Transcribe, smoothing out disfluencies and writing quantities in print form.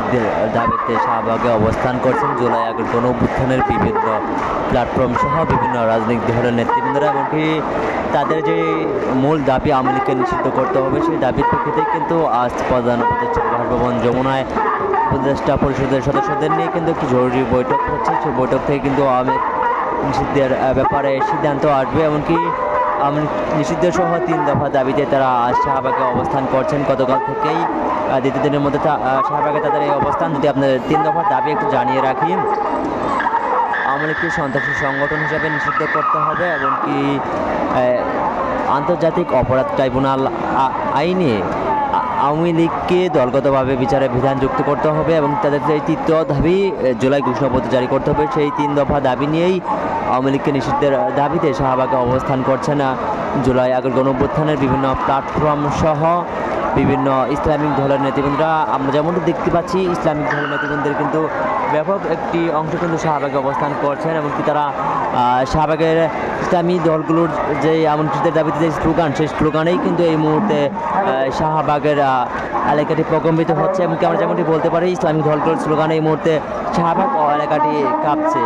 নিষিদ্ধের দাবিতে শাহবাগে অবস্থান করছেন জুলাই আগস্ট গণ অভ্যুত্থানের বিভিন্ন প্ল্যাটফর্ম সহ বিভিন্ন রাজনৈতিক দলের নেতৃবৃন্দরা। এমনকি তাদের যে মূল দাবি আওয়ামী লীগকে নিষিদ্ধ করতে হবে, সেই দাবির প্রেক্ষিতে কিন্তু আজ প্রধান উপদেষ্টা বাসভবন যমুনায় উপদেষ্টা পরিষদের সদস্যদের নিয়ে কিন্তু একটি জরুরি বৈঠক হচ্ছে। সেই বৈঠক থেকে কিন্তু আওয়ামী নিষিদ্ধের ব্যাপারে সিদ্ধান্ত আসবে। এমনকি নিষিদ্ধ সহ 3 দফা দাবিতে তারা শাহবাগে অবস্থান করছেন গতকাল থেকেই। দ্বিতীয় দিনের মধ্যে শাহবাগে তাদের এই অবস্থান। যদি আপনাদের 3 দফার দাবি একটু জানিয়ে রাখি, আওয়ামী লীগকে সন্ত্রাসী সংগঠন হিসাবে নিষিদ্ধ করতে হবে, এমনকি আন্তর্জাতিক অপরাধ ট্রাইব্যুনাল আইনে আওয়ামী লীগকে দলগতভাবে বিচারে বিধান যুক্ত করতে হবে এবং তাদের যে 3য় দাবি জুলাই ঘোষণাপত্র জারি করতে হবে। সেই 3 দফা দাবি নিয়েই আওয়ামী লীগকে নিষিদ্ধের দাবিতে শাহবাগে অবস্থান করছেন জুলাই আগস্ট গণ অভ্যুত্থানের বিভিন্ন প্ল্যাটফর্ম সহ বিভিন্ন ইসলামিক দলের নেতৃবৃন্দরা। আমরা যেমনটি দেখতে পাচ্ছি, ইসলামিক দলের নেতৃবৃন্দের কিন্তু ব্যাপক একটি অংশ কিন্তু শাহবাগে অবস্থান করছেন এবং তারা শাহবাগের ইসলামী দলগুলোর যে আমন্ত্রিতের দাবিতে যে স্লোগান, সেই স্লোগানেই কিন্তু এই মুহূর্তে শাহবাগের এলাকাটি প্রকম্পিত হচ্ছে। এমনকি আমরা যেমনটি বলতে পারি, ইসলামিক দলগুলোর স্লোগানে এই মুহূর্তে শাহবাগ এলাকাটি কাঁপছে।